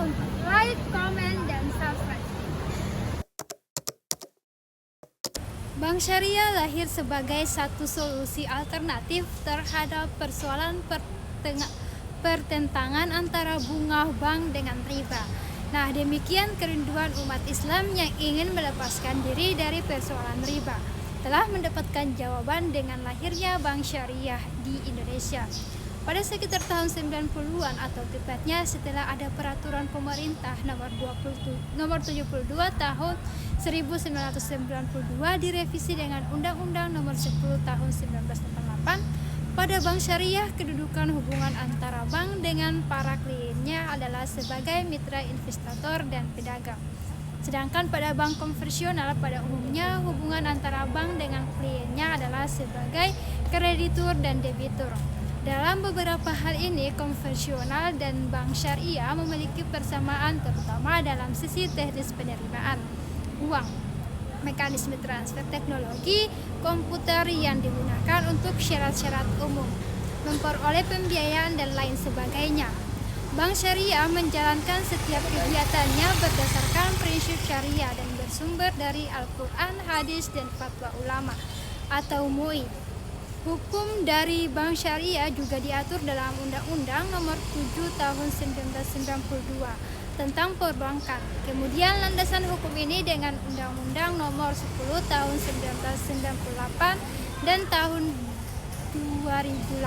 lupa like, comment, dan subscribe. Bank Syariah lahir sebagai satu solusi alternatif terhadap persoalan pertentangan antara bunga bank dengan riba. Nah, demikian kerinduan umat Islam yang ingin melepaskan diri dari persoalan riba telah mendapatkan jawaban dengan lahirnya Bank Syariah di Indonesia. Pada sekitar tahun 90-an atau tepatnya setelah ada peraturan pemerintah nomor 72 tahun 1992 direvisi dengan Undang-Undang nomor 10 tahun 1988, pada Bank Syariah kedudukan hubungan antara bank dengan para kliennya adalah sebagai mitra investator dan pedagang. Sedangkan pada bank konvensional pada umumnya hubungan antara bank dengan kliennya adalah sebagai kreditur dan debitur. Dalam beberapa hal ini, konvensional dan bank syariah memiliki persamaan terutama dalam sisi teknis penerimaan uang, mekanisme transfer teknologi komputer yang digunakan untuk syarat-syarat umum, memperoleh pembiayaan dan lain sebagainya. Bank Syariah menjalankan setiap kegiatannya berdasarkan prinsip syariah dan bersumber dari Al-Quran, hadis, dan fatwa ulama atau MUI. Hukum dari Bank Syariah juga diatur dalam Undang-Undang nomor 7 tahun 1992 tentang perbankan. Kemudian landasan hukum ini dengan Undang-Undang nomor 10 tahun 1998 dan tahun 2008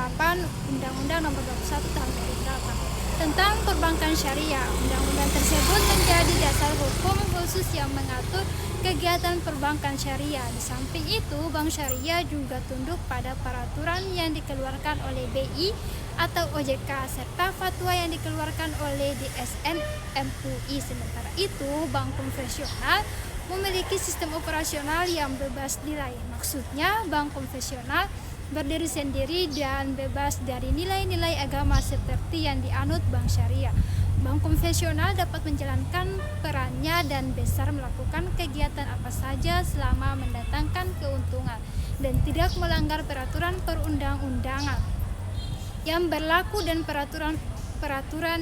Undang-Undang nomor 21 tahun 2008 tentang perbankan syariah. Undang-undang tersebut menjadi dasar hukum khusus yang mengatur kegiatan perbankan syariah. Di samping itu, Bank Syariah juga tunduk pada peraturan yang dikeluarkan oleh BI atau OJK serta fatwa yang dikeluarkan oleh DSN MUI. Sementara itu, bank konvensional memiliki sistem operasional yang bebas nilai. Maksudnya, bank konvensional berdiri sendiri dan bebas dari nilai-nilai agama seperti yang dianut Bank Syariah. Bank konvensional dapat menjalankan perannya dan besar melakukan kegiatan apa saja selama mendatangkan keuntungan dan tidak melanggar peraturan perundang-undangan yang berlaku dan peraturan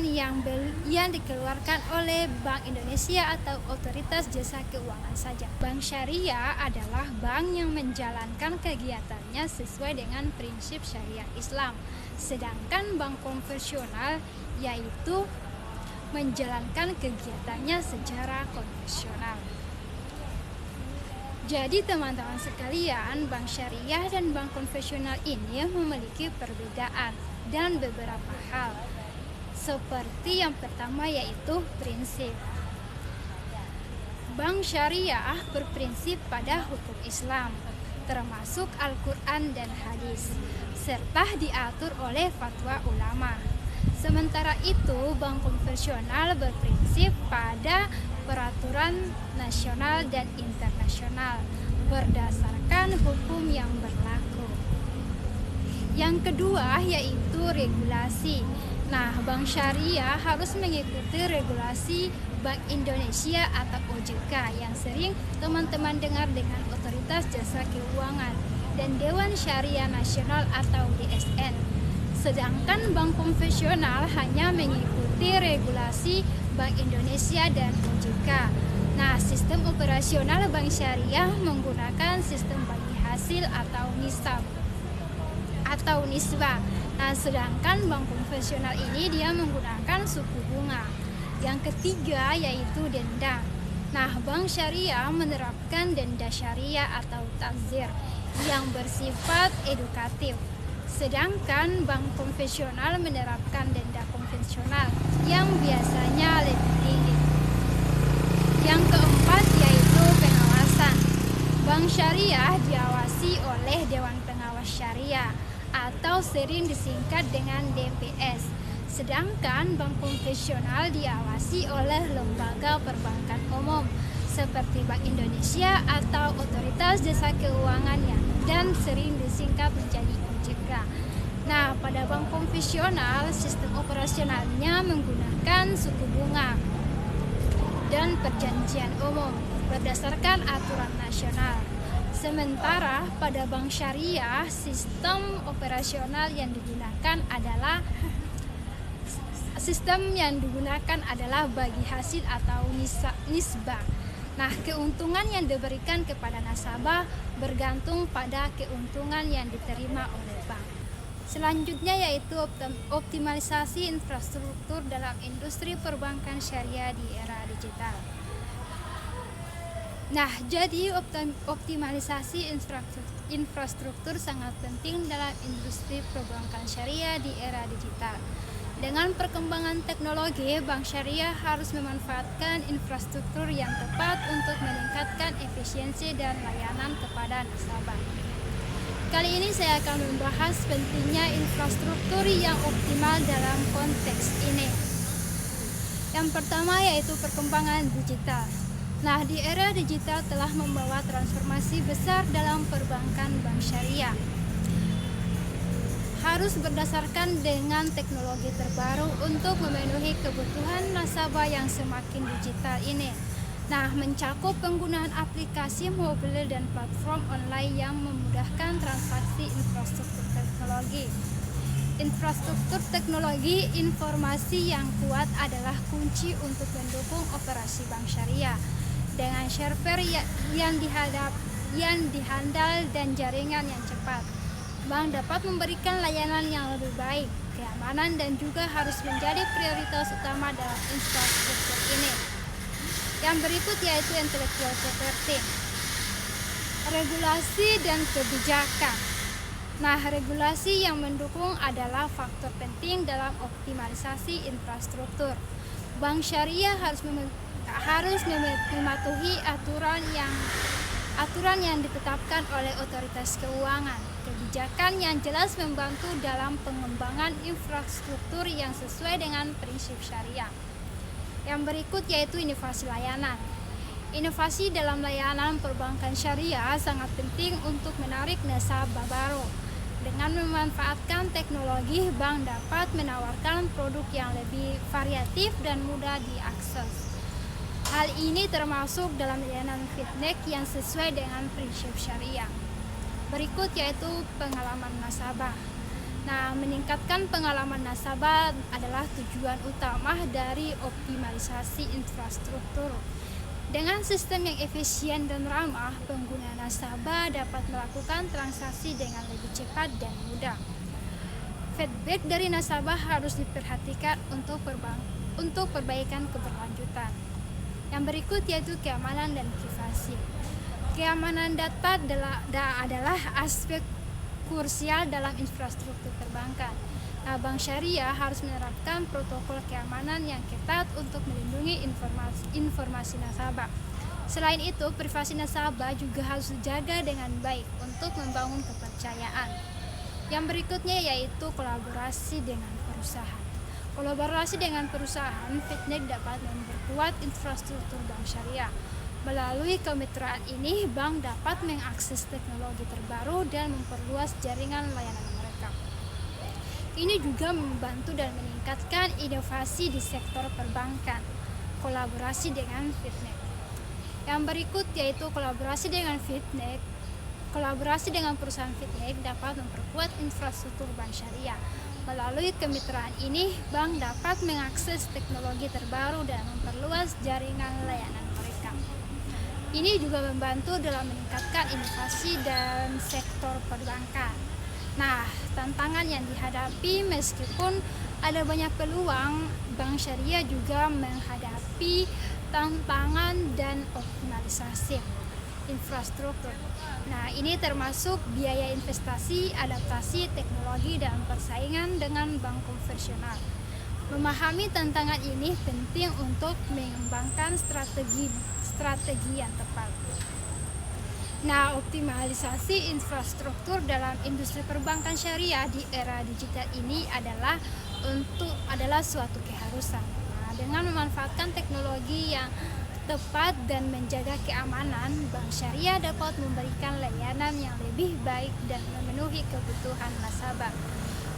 yang dikeluarkan oleh Bank Indonesia atau Otoritas Jasa Keuangan saja. Bank Syariah adalah bank yang menjalankan kegiatannya sesuai dengan prinsip syariah Islam. Sedangkan bank konvensional yaitu menjalankan kegiatannya secara konvensional. Jadi teman-teman sekalian, bank syariah dan bank konvensional ini memiliki perbedaan dan beberapa hal. Seperti yang pertama yaitu prinsip. Bank syariah berprinsip pada hukum Islam, termasuk Al-Quran dan hadis, serta diatur oleh fatwa ulama. Sementara itu, bank konvensional berprinsip pada peraturan nasional dan internasional berdasarkan hukum yang berlaku. Yang kedua yaitu regulasi. Nah, Bank Syariah harus mengikuti regulasi Bank Indonesia atau OJK yang sering teman-teman dengar dengan Otoritas Jasa Keuangan dan Dewan Syariah Nasional atau DSN. Sedangkan bank konvensional hanya mengikuti regulasi Bank Indonesia dan OJK. Nah, sistem operasional Bank Syariah menggunakan sistem bagi hasil atau nisab atau nisbah. Nah, sedangkan bank konvensional ini dia menggunakan suku bunga. Yang ketiga yaitu denda. Nah, Bank Syariah menerapkan denda syariah atau takzir yang bersifat edukatif. Sedangkan bank konvensional menerapkan denda konvensional yang biasanya lebih tinggi. Yang keempat yaitu pengawasan. Bank Syariah diawasi oleh Dewan Pengawas Syariah atau sering disingkat dengan DPS. Sedangkan bank konvensional diawasi oleh lembaga perbankan umum seperti Bank Indonesia atau Otoritas Jasa Keuangan dan sering disingkat menjadi OJK. Nah, pada bank konvensional sistem operasionalnya menggunakan suku bunga dan perjanjian umum berdasarkan aturan nasional. Sementara pada bank syariah, sistem operasional yang digunakan adalah sistem yang digunakan adalah bagi hasil atau nisbah. Nah, keuntungan yang diberikan kepada nasabah bergantung pada keuntungan yang diterima oleh bank. Selanjutnya yaitu optimalisasi infrastruktur dalam industri perbankan syariah di era digital. Nah, jadi optimalisasi infrastruktur sangat penting dalam industri perbankan syariah di era digital. Dengan perkembangan teknologi, bank syariah harus memanfaatkan infrastruktur yang tepat untuk meningkatkan efisiensi dan layanan kepada nasabah. Kali ini saya akan membahas pentingnya infrastruktur yang optimal dalam konteks ini. Yang pertama yaitu perkembangan digital. Nah, di era digital telah membawa transformasi besar dalam perbankan bank syariah. Harus berdasarkan dengan teknologi terbaru untuk memenuhi kebutuhan nasabah yang semakin digital ini. Nah, mencakup penggunaan aplikasi mobil dan platform online yang memudahkan transaksi infrastruktur teknologi. Infrastruktur teknologi informasi yang kuat adalah kunci untuk mendukung operasi bank syariah. Dengan server yang dihandal dan jaringan yang cepat, bank dapat memberikan layanan yang lebih baik. Keamanan dan juga harus menjadi prioritas utama dalam infrastruktur ini. Yang berikut yaitu intellectual property, regulasi dan kebijakan. Nah, regulasi yang mendukung adalah faktor penting dalam optimalisasi infrastruktur. Bank syariah harus mematuhi aturan yang ditetapkan oleh otoritas keuangan. Kebijakan yang jelas membantu dalam pengembangan infrastruktur yang sesuai dengan prinsip syariah. Yang berikut yaitu inovasi layanan. Inovasi dalam layanan perbankan syariah sangat penting untuk menarik nasabah baru. Dengan memanfaatkan teknologi, bank dapat menawarkan produk yang lebih variatif dan mudah diakses. Hal ini termasuk dalam layanan fintech yang sesuai dengan prinsip syariah. Berikut yaitu pengalaman nasabah. Nah, meningkatkan pengalaman nasabah adalah tujuan utama dari optimalisasi infrastruktur. Dengan sistem yang efisien dan ramah, pengguna nasabah dapat melakukan transaksi dengan lebih cepat dan mudah. Feedback dari nasabah harus diperhatikan untuk perbaikan keberlanjutan. Yang berikut yaitu keamanan dan privasi. Keamanan data adalah aspek krusial dalam infrastruktur perbankan. Nah, bank syariah harus menerapkan protokol keamanan yang ketat untuk melindungi informasi nasabah. Selain itu, privasi nasabah juga harus dijaga dengan baik untuk membangun kepercayaan. Yang berikutnya yaitu kolaborasi dengan perusahaan. Kolaborasi dengan perusahaan, fintech dapat memperkuat infrastruktur bank syariah. Melalui kemitraan ini, bank dapat mengakses teknologi terbaru dan memperluas jaringan layanan mereka. Ini juga membantu dan meningkatkan inovasi di sektor perbankan. Kolaborasi dengan fintech. Yang berikut yaitu kolaborasi dengan fintech. Kolaborasi dengan perusahaan fintech dapat memperkuat infrastruktur bank syariah. Melalui kemitraan ini, bank dapat mengakses teknologi terbaru dan memperluas jaringan layanan mereka. Ini juga membantu dalam meningkatkan inovasi dan sektor perbankan. Nah, tantangan yang dihadapi meskipun ada banyak peluang, bank syariah juga menghadapi tantangan dan optimalisasi infrastruktur. Nah, ini termasuk biaya investasi, adaptasi teknologi, dan persaingan dengan bank konvensional. Memahami tantangan ini penting untuk mengembangkan strategi yang tepat. Nah, optimalisasi infrastruktur dalam industri perbankan syariah di era digital ini adalah suatu keharusan. Nah, dengan memanfaatkan teknologi yang tepat dan menjaga keamanan, bank syariah dapat memberikan layanan yang lebih baik dan memenuhi kebutuhan nasabah.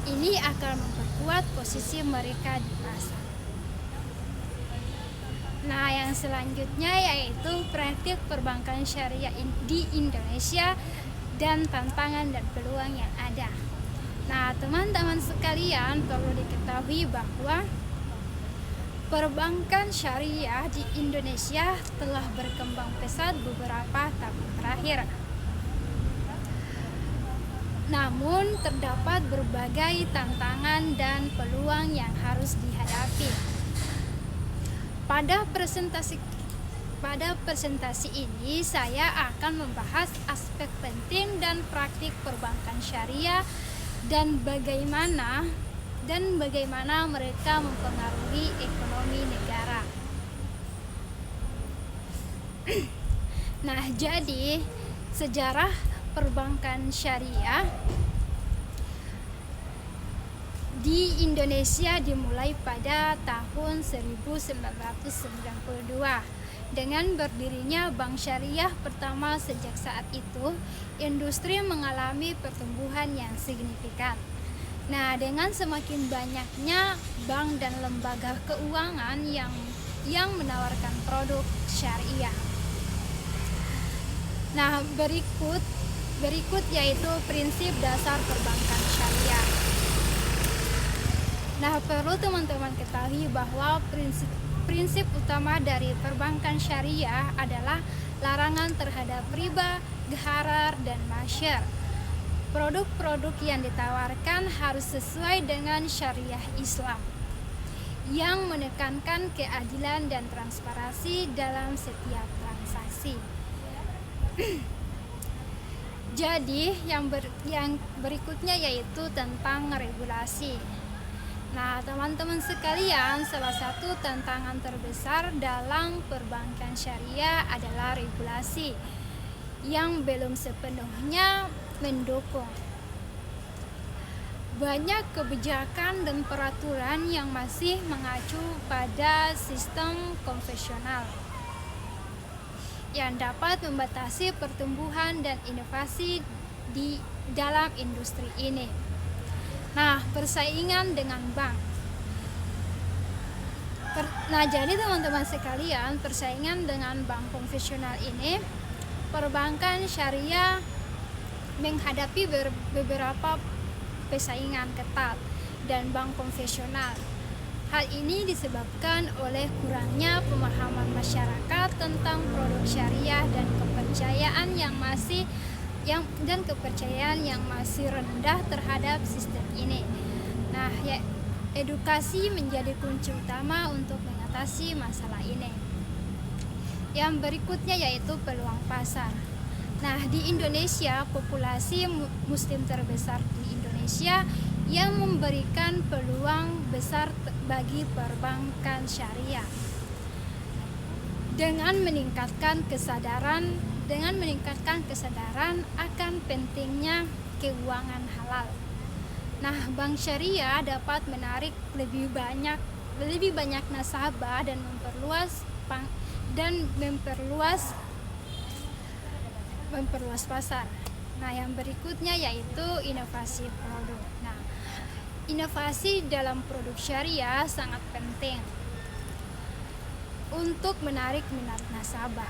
Ini akan memperkuat posisi mereka di pasar. Nah, yang selanjutnya yaitu praktik perbankan syariah di Indonesia dan tantangan dan peluang yang ada. Nah, teman-teman sekalian, perlu diketahui bahwa Perbankan syariah di Indonesia telah berkembang pesat beberapa tahun terakhir. Namun, terdapat berbagai tantangan dan peluang yang harus dihadapi. Pada presentasi ini, saya akan membahas aspek penting dan praktik perbankan syariah dan bagaimana mereka mempengaruhi ekonomi negara. Nah, jadi sejarah perbankan syariah di Indonesia dimulai pada tahun 1992 dengan berdirinya bank syariah pertama. Sejak saat itu, industri mengalami pertumbuhan yang signifikan. Nah, dengan semakin banyaknya bank dan lembaga keuangan yang menawarkan produk syariah. Nah, berikut yaitu prinsip dasar perbankan syariah. Nah, perlu teman-teman ketahui bahwa prinsip utama dari perbankan syariah adalah larangan terhadap riba, gharar, dan masyar. Produk-produk yang ditawarkan harus sesuai dengan syariah Islam yang menekankan keadilan dan transparansi dalam setiap transaksi. Jadi yang berikutnya yaitu tentang regulasi. Nah, teman-teman sekalian, salah satu tantangan terbesar dalam perbankan syariah adalah regulasi yang belum sepenuhnya mendukung. Banyak kebijakan dan peraturan yang masih mengacu pada sistem konvensional yang dapat membatasi pertumbuhan dan inovasi di dalam industri ini. Nah, persaingan dengan bank. Jadi teman-teman sekalian, persaingan dengan bank konvensional ini, perbankan syariah menghadapi beberapa persaingan ketat dan bank konvensional. Hal ini disebabkan oleh kurangnya pemahaman masyarakat tentang produk syariah dan kepercayaan yang masih rendah terhadap sistem ini. Nah, edukasi menjadi kunci utama untuk mengatasi masalah ini. Yang berikutnya yaitu peluang pasar. Nah, di Indonesia, populasi muslim terbesar di Indonesia yang memberikan peluang besar bagi perbankan syariah. Dengan meningkatkan kesadaran akan pentingnya keuangan halal. Nah, bank syariah dapat menarik lebih banyak nasabah dan memperluas pasar. Nah, yang berikutnya yaitu inovasi produk. Nah, inovasi dalam produk syariah sangat penting untuk menarik minat nasabah.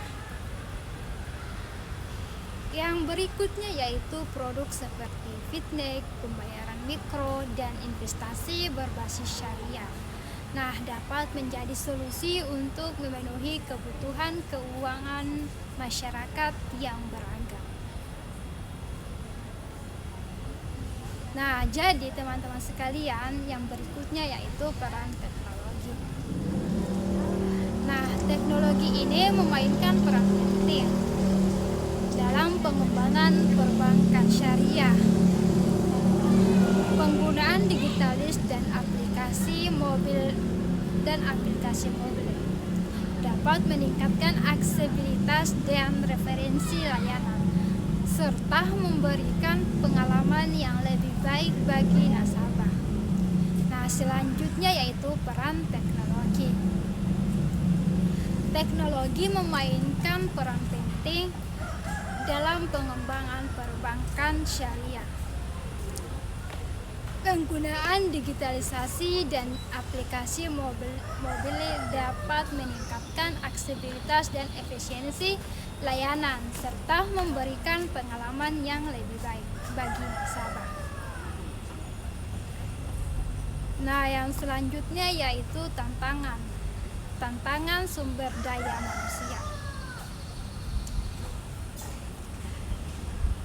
Yang berikutnya yaitu produk seperti fintech, pembayaran mikro, dan investasi berbasis syariah. Nah, dapat menjadi solusi untuk memenuhi kebutuhan keuangan masyarakat yang beragam. Nah, jadi teman-teman sekalian, yang berikutnya yaitu peran teknologi. Nah, teknologi ini memainkan peran penting dalam pengembangan perbankan syariah. Penggunaan digitalis dan aplikasi mobil dapat meningkatkan aksesibilitas dan referensi layanan serta memberikan pengalaman yang lebih baik bagi nasabah. Nah, selanjutnya yaitu peran teknologi. Teknologi memainkan peran penting dalam pengembangan perbankan syariah. Penggunaan digitalisasi dan aplikasi mobil dapat meningkatkan aksesibilitas dan efisiensi layanan serta memberikan pengalaman yang lebih baik bagi nasabah. Nah, yang selanjutnya yaitu tantangan. tantangan sumber daya manusia.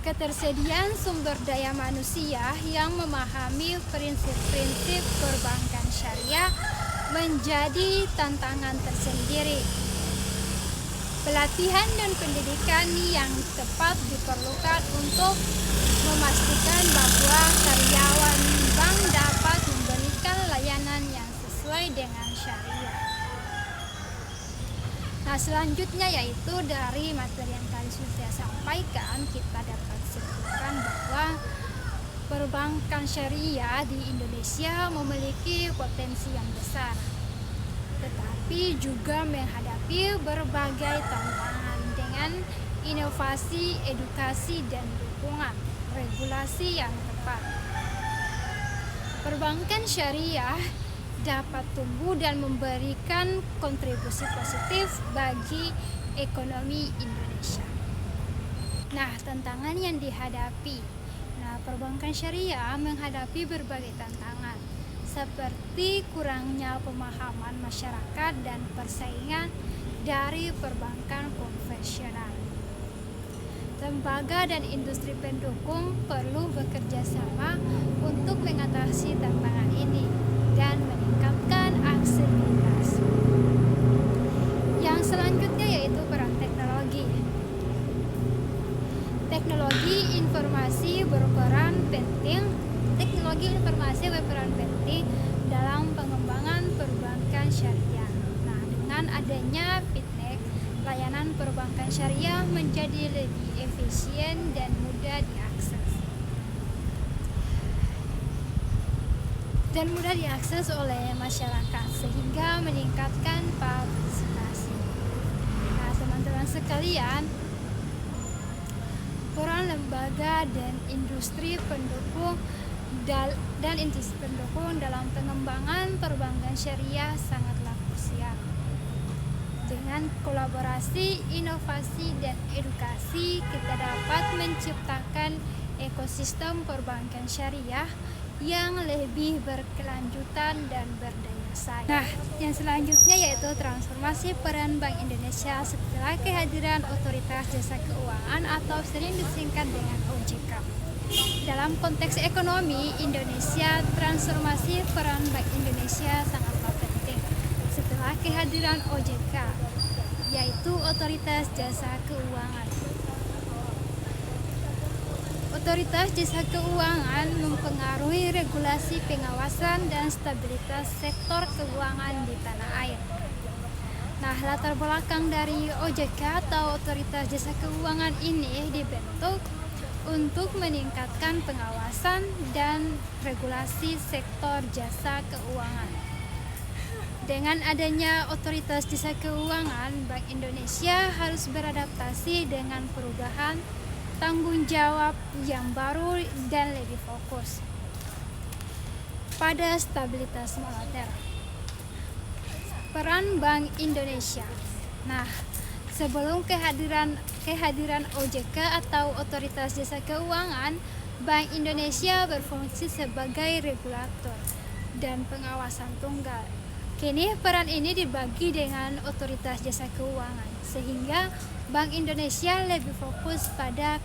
Ketersediaan sumber daya manusia yang memahami prinsip-prinsip perbankan syariah menjadi tantangan tersendiri. Pelatihan dan pendidikan yang tepat diperlukan untuk memastikan bahwa karyawan bank dapat memberikan layanan yang sesuai dengan syariah. Nah, selanjutnya yaitu dari materi yang tadi sudah saya sampaikan, kita dapat simpulkan bahwa perbankan syariah di Indonesia memiliki potensi yang besar, tetapi juga menghadapi berbagai tantangan dengan inovasi, edukasi, dan dukungan regulasi yang tepat. Perbankan syariah dapat tumbuh dan memberikan kontribusi positif bagi ekonomi Indonesia. Nah, tantangan yang dihadapi. Nah, perbankan syariah menghadapi berbagai tantangan seperti kurangnya pemahaman masyarakat dan persaingan dari perbankan konvensional. Lembaga dan industri pendukung perlu bekerja sama untuk mengatasi tantangan ini dan meningkatkan aksesibilitas. Yang selanjutnya yaitu peran teknologi. Teknologi informasi berperan penting dalam pengembangan perbankan syariah. Nah, dengan adanya fintech, layanan perbankan syariah menjadi lebih efisien dan mudah diakses oleh masyarakat sehingga meningkatkan partisipasi. Nah, teman-teman sekalian, peran lembaga dan industri pendukung dalam pengembangan perbankan syariah sangatlah krusial. Dengan kolaborasi, inovasi, dan edukasi, kita dapat menciptakan ekosistem perbankan syariah yang lebih berkelanjutan dan berdaya saing. Nah, yang selanjutnya yaitu transformasi peran Bank Indonesia setelah kehadiran Otoritas Jasa Keuangan atau sering disingkat dengan OJK. Dalam konteks ekonomi Indonesia, transformasi peran Bank Indonesia sangatlah penting setelah kehadiran OJK, yaitu Otoritas Jasa Keuangan. Otoritas Jasa Keuangan mempengaruhi regulasi pengawasan dan stabilitas sektor keuangan di tanah air. Nah, latar belakang dari OJK atau Otoritas Jasa Keuangan ini dibentuk untuk meningkatkan pengawasan dan regulasi sektor jasa keuangan. Dengan adanya Otoritas Jasa Keuangan, Bank Indonesia harus beradaptasi dengan perubahan tanggung jawab yang baru dan lebih fokus pada stabilitas moneter. Peran Bank Indonesia. Nah, sebelum kehadiran OJK atau Otoritas Jasa Keuangan, Bank Indonesia berfungsi sebagai regulator dan pengawasan tunggal. Kini peran ini dibagi dengan Otoritas Jasa Keuangan, sehingga Bank Indonesia lebih fokus pada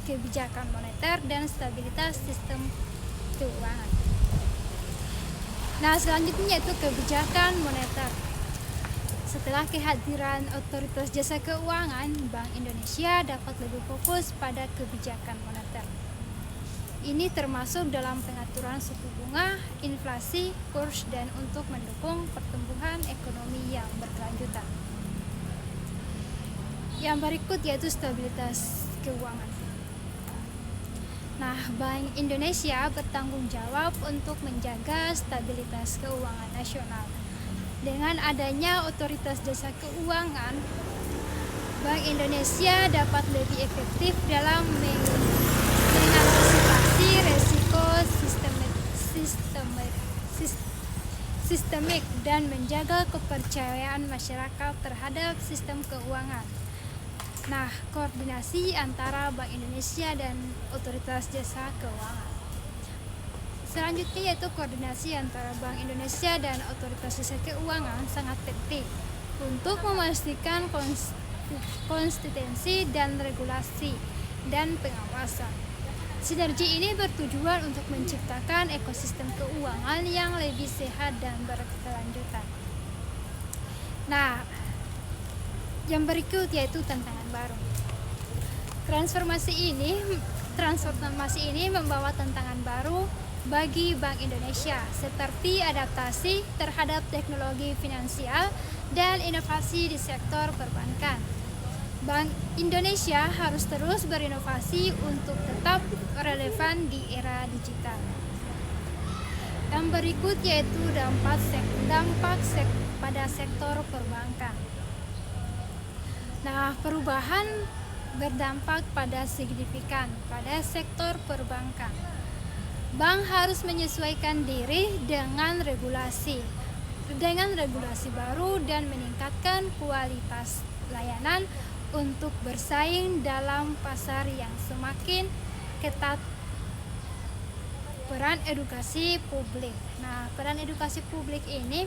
kebijakan moneter dan stabilitas sistem keuangan. Nah, selanjutnya yaitu kebijakan moneter. Setelah kehadiran Otoritas Jasa Keuangan, Bank Indonesia dapat lebih fokus pada kebijakan moneter. Ini termasuk dalam pengaturan suku bunga, inflasi, kurs, dan untuk mendukung pertumbuhan ekonomi yang berkelanjutan. Yang berikut yaitu stabilitas keuangan. Nah, Bank Indonesia bertanggung jawab untuk menjaga stabilitas keuangan nasional. Dengan adanya Otoritas Jasa Keuangan, Bank Indonesia dapat lebih efektif dalam mengantisipasi resiko sistemik dan menjaga kepercayaan masyarakat terhadap sistem keuangan. Nah, koordinasi antara Bank Indonesia dan Otoritas Jasa Keuangan. Selanjutnya yaitu koordinasi antara Bank Indonesia dan otoritas jasa keuangan sangat penting untuk memastikan konsistensi dan regulasi dan pengawasan. Sinergi ini bertujuan untuk menciptakan ekosistem keuangan yang lebih sehat dan berkelanjutan. Nah, yang berikut yaitu tantangan baru. Transformasi ini membawa tantangan baru bagi Bank Indonesia, seperti adaptasi terhadap teknologi finansial dan inovasi di sektor perbankan. Bank Indonesia harus terus berinovasi untuk tetap relevan di era digital. Yang berikut yaitu dampak pada sektor perbankan. Nah, perubahan berdampak signifikan pada sektor perbankan. Bank harus menyesuaikan diri dengan regulasi baru dan meningkatkan kualitas layanan untuk bersaing dalam pasar yang semakin ketat. Peran edukasi publik. Nah, peran edukasi publik ini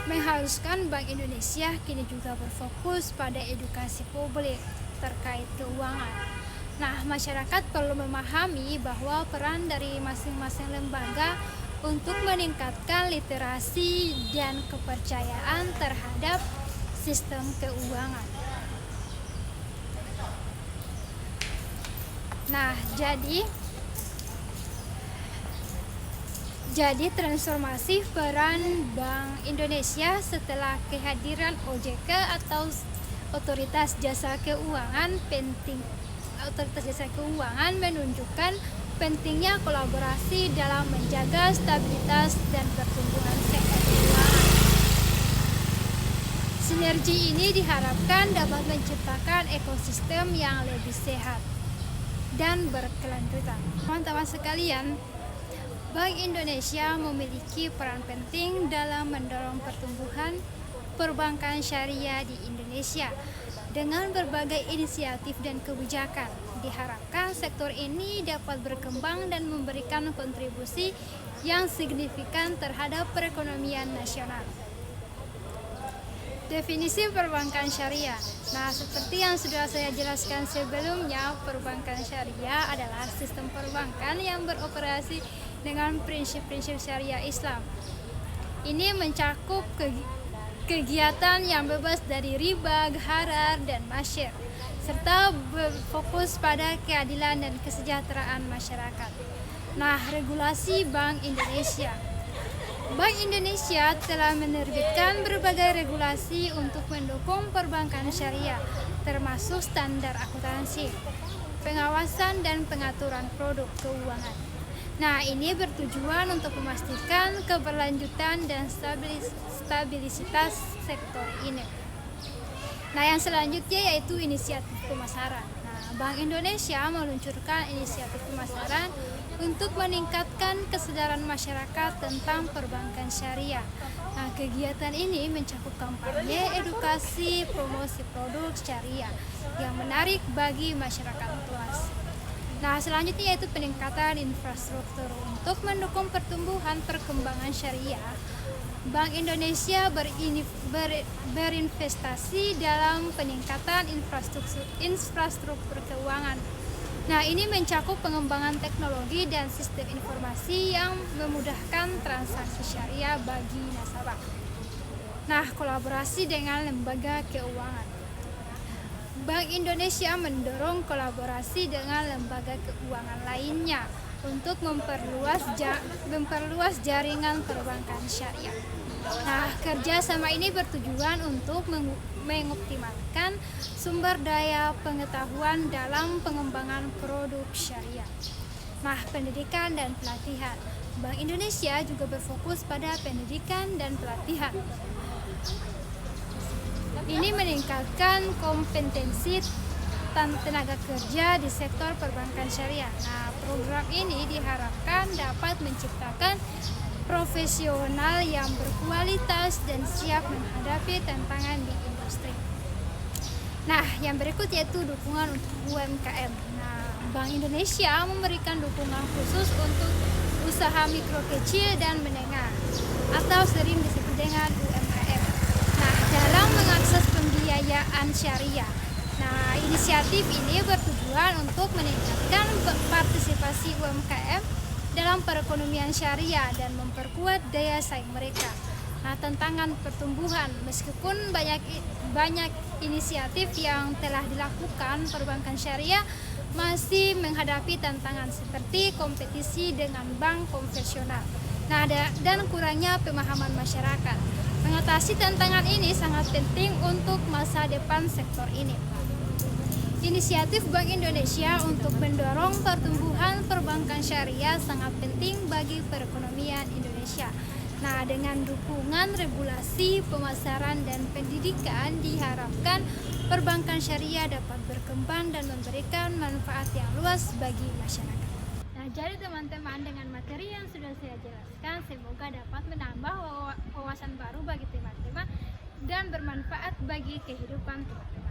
mengharuskan Bank Indonesia kini juga berfokus pada edukasi publik terkait keuangan. Nah, masyarakat perlu memahami bahwa peran dari masing-masing lembaga untuk meningkatkan literasi dan kepercayaan terhadap sistem keuangan. Nah, jadi transformasi peran Bank Indonesia setelah kehadiran OJK atau Otoritas Jasa Keuangan menunjukkan pentingnya kolaborasi dalam menjaga stabilitas dan pertumbuhan sektor keuangan. Sinergi ini diharapkan dapat menciptakan ekosistem yang lebih sehat dan berkelanjutan. Teman-teman sekalian, Bank Indonesia memiliki peran penting dalam mendorong pertumbuhan perbankan syariah di Indonesia. Dengan berbagai inisiatif dan kebijakan, diharapkan sektor ini dapat berkembang dan memberikan kontribusi yang signifikan terhadap perekonomian nasional. Definisi perbankan syariah. Nah, seperti yang sudah saya jelaskan sebelumnya, perbankan syariah adalah sistem perbankan yang beroperasi dengan prinsip-prinsip syariah Islam. Ini mencakup kegiatan yang bebas dari riba, gharar, dan masyir, serta berfokus pada keadilan dan kesejahteraan masyarakat. Nah, regulasi Bank Indonesia. Bank Indonesia telah menerbitkan berbagai regulasi untuk mendukung perbankan syariah, termasuk standar akuntansi, pengawasan, dan pengaturan produk keuangan. Nah, ini bertujuan untuk memastikan keberlanjutan dan stabilitas sektor ini. Nah, yang selanjutnya yaitu inisiatif pemasaran. Nah, Bank Indonesia meluncurkan inisiatif pemasaran untuk meningkatkan kesadaran masyarakat tentang perbankan syariah. Nah, kegiatan ini mencakup kampanye, edukasi, promosi produk syariah yang menarik bagi masyarakat luas. Nah, selanjutnya yaitu peningkatan infrastruktur. Untuk mendukung pertumbuhan perkembangan syariah, Bank Indonesia berinvestasi dalam peningkatan infrastruktur keuangan. Nah, ini mencakup pengembangan teknologi dan sistem informasi yang memudahkan transaksi syariah bagi nasabah. Nah, kolaborasi dengan lembaga keuangan. Bank Indonesia mendorong kolaborasi dengan lembaga keuangan lainnya untuk memperluas jaringan perbankan syariah. Nah, kerjasama ini bertujuan untuk mengoptimalkan sumber daya pengetahuan dalam pengembangan produk syariah. Nah, pendidikan dan pelatihan. Bank Indonesia juga berfokus pada pendidikan dan pelatihan. Ini meningkatkan kompetensi tenaga kerja di sektor perbankan syariah. Nah, program ini diharapkan dapat menciptakan profesional yang berkualitas dan siap menghadapi tantangan di industri. Nah, yang berikut yaitu dukungan untuk UMKM. Nah, Bank Indonesia memberikan dukungan khusus untuk usaha mikro kecil dan menengah atau sering disebut dengan UMKM. Nah, dalam mengakses pembiayaan syariah. Nah, inisiatif ini bertujuan untuk meningkatkan partisipasi UMKM dalam perekonomian syariah dan memperkuat daya saing mereka. Nah, tantangan pertumbuhan, meskipun banyak inisiatif yang telah dilakukan perbankan syariah masih menghadapi tantangan seperti kompetisi dengan bank konvensional. Nah, dan kurangnya pemahaman masyarakat. Mengatasi tantangan ini sangat penting untuk masa depan sektor ini. Inisiatif Bank Indonesia untuk mendorong pertumbuhan perbankan syariah sangat penting bagi perekonomian Indonesia. Nah, dengan dukungan regulasi, pemasaran, dan pendidikan diharapkan perbankan syariah dapat berkembang dan memberikan manfaat yang luas bagi masyarakat. Nah, jadi teman-teman, dengan materi yang sudah saya jelaskan, semoga dapat menambah wawasan baru bagi teman-teman dan bermanfaat bagi kehidupan teman-teman.